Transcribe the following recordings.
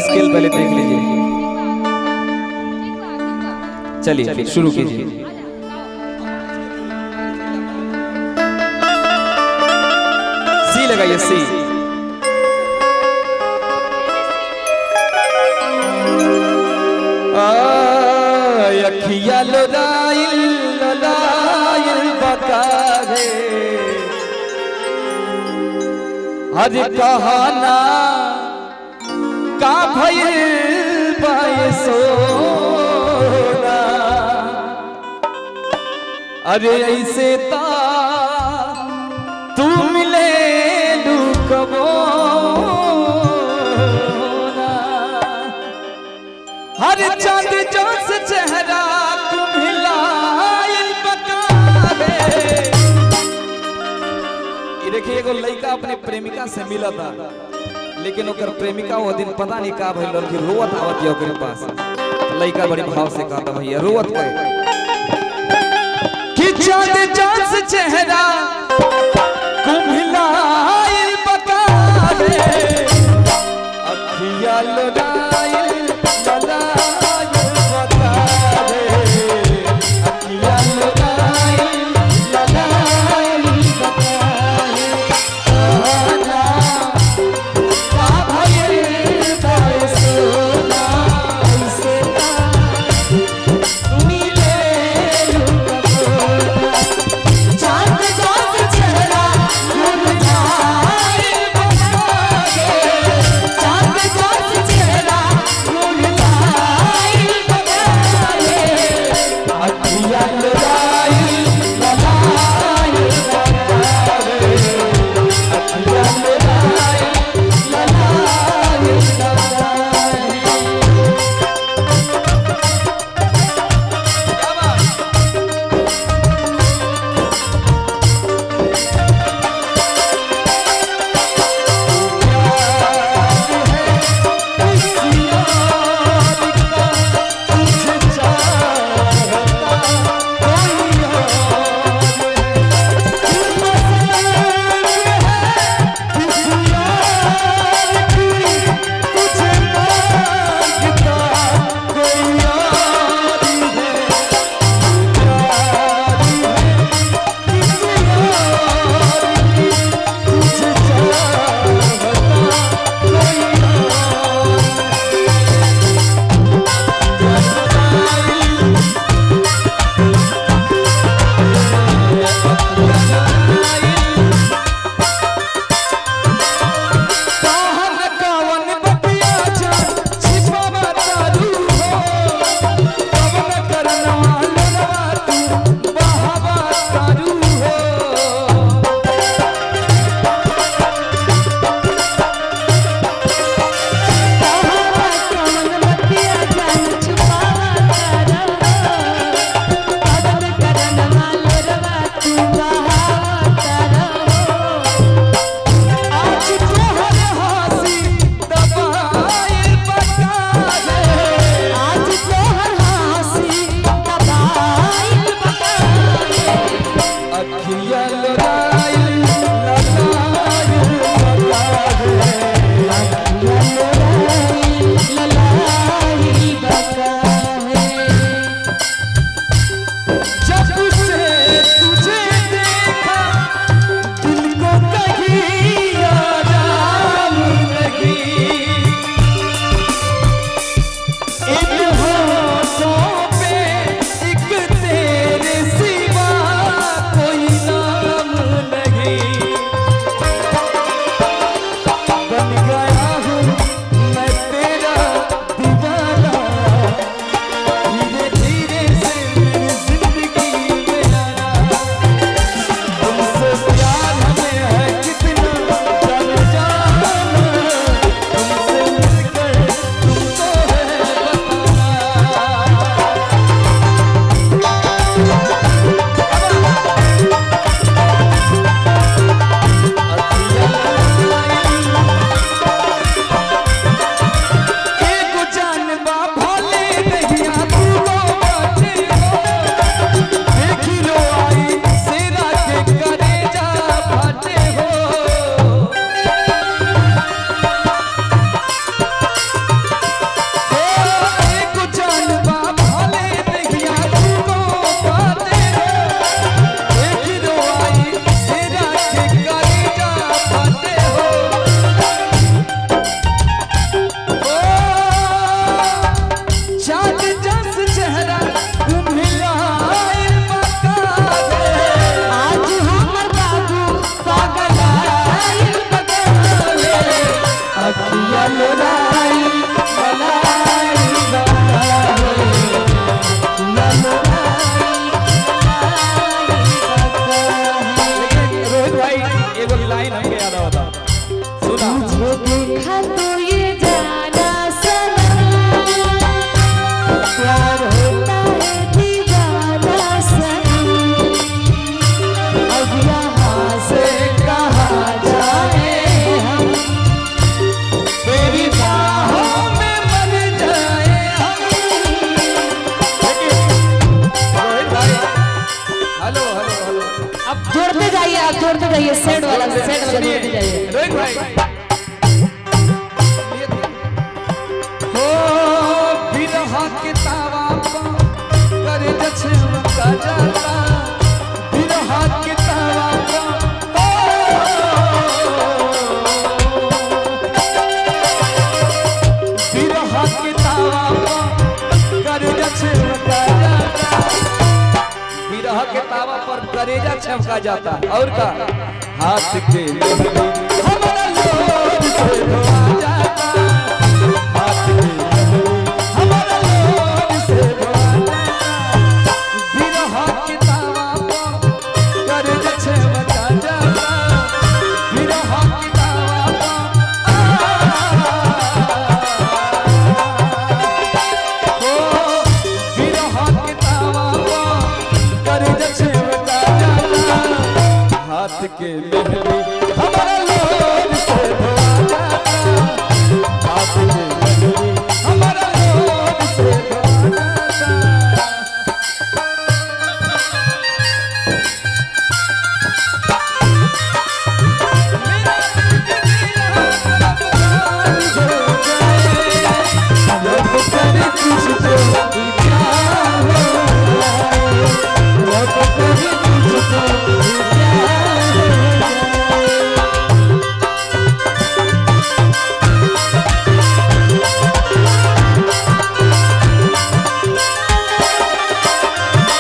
Scale पहले देख लीजिए। चलिए फिर शुरू कीजिए। सी लगाइए, सी। अखिया लोराइल लोराइल बता है, हर कहाना का भइल सोना। अरे ऐसे ता तू मिले लुकबो ना, हर चांद जोश चेहरा तू मिलाइल बता है। ये देखिए एगो लड़का अपने प्रेमिका से मिला था, लेकिन ओकर प्रेमिका वो दिन पता नहीं का भइल कि रोवत आवत है ओकरे पास। लड़का बड़े भाव से कहता भैया रोवत कहे कि चांद जोश चेहरा कुम्हिलाइल बता दे, अखिया लोराइल ललाइल बता दे, अखिया लोराइल ललाइल बता दे। कहाना का भइल सोना, ऐसे तू मिले लुकबो ना। चांद जोश चेहरा मुरझाइल बता दे, चांद जोश चेहरा पर करेजा छमका जाता। और का हाथ के मेहंदी हमारा लोर से धोआ जाता, हाथ के मेहंदी हमारा लोर से धोआ जाता, बिरह के तावा पर करेजा छमका जाता, बिरह के तावा हाथ के मेहंदी हमारा लोर से धोआ जाता, हाथ के मेहंदी हमारा लोर से धोआ जाता।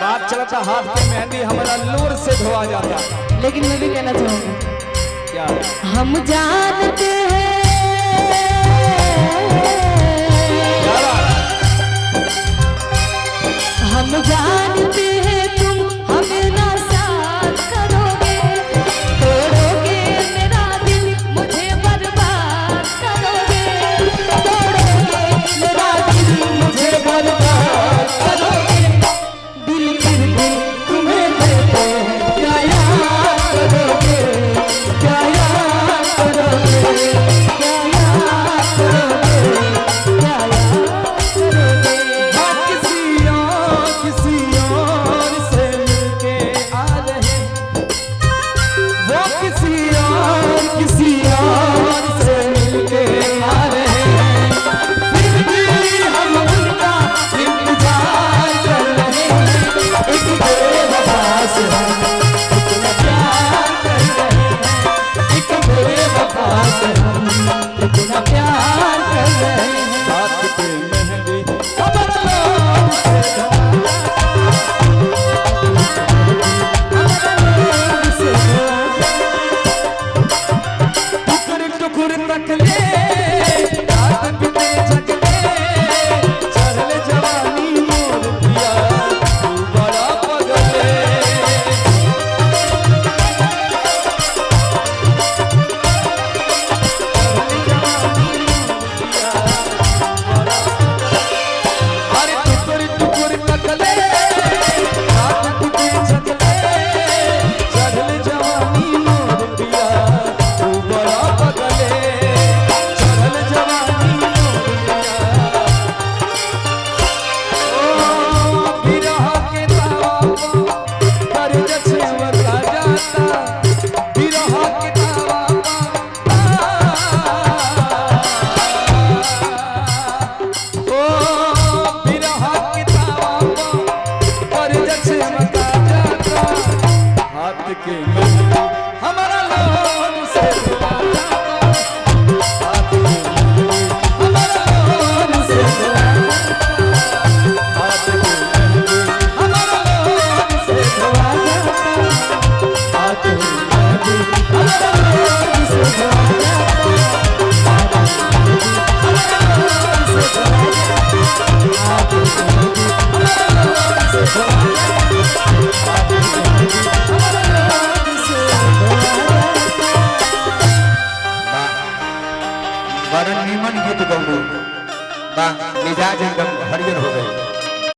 हाथ के मेहंदी हमारा लोर से धोआ जाता। लेकिन मैं भी कहना चाहूंगा, क्या हम जानते हैं, हम जानते हैं तुम हमें ना साथ करोगे, तोड़ोगे मेरा दिल मुझे बर्बाद करोगे, तोड़ोगे मेरा दिल मुझे बर्बाद करोगे, दिल फिर भी तुम्हें देते हैं, क्या याद करोगे, क्या याद करोगे, क्या याद करोगे, क्या याद करोगे। हाँ किसी और से मिलके आ रहे, वो किसी और से मिलके आ रहे हैं, फिर भी हम उनका इंतजार कर रहे हैं, एक बेवफा से हम इतना प्यार कर रहे हैं, एक बेवफा से हम इतना प्यार कर रहे हैं। हाथ पे मेहंदी हमारा लोर से धोआ टुकुर टुकुर तकले रात बीते जगले, चढ़ल जवानी मोर पिया तू बड़ा पगले, अरे टुकुर टुकुर तकले रात बीते जगले, चढ़ल जवानी मोर पिया तू बड़ा पगले, चढ़ल जवानी मोर पिया। ओ बिरह के तावा पर करेजा छमका जाता, बिरह के तावा ओ बिरह के तावा पर करेजा छमका जाता, हाथ के मेहंदी हमारा लोर से धोआ जाता, हाथ के मेहंदी हमारा लोर से धोआ जाता, हाथ के मेहंदी हमारा लोर से धोआ जाता, हाथ के मेहंदी हमारा लोर से धोआ जाता, हाथ के मेहंदी हमारा लोर से धोआ जाता, हाथ के मेहंदी हमारा लोर से धोआ जाता, हाथ के मेहंदी हमारा लोर से धोआ जाता। बड़ा नीमन गीत गौलू बा, मिजाज एकदम हरियर हो गई।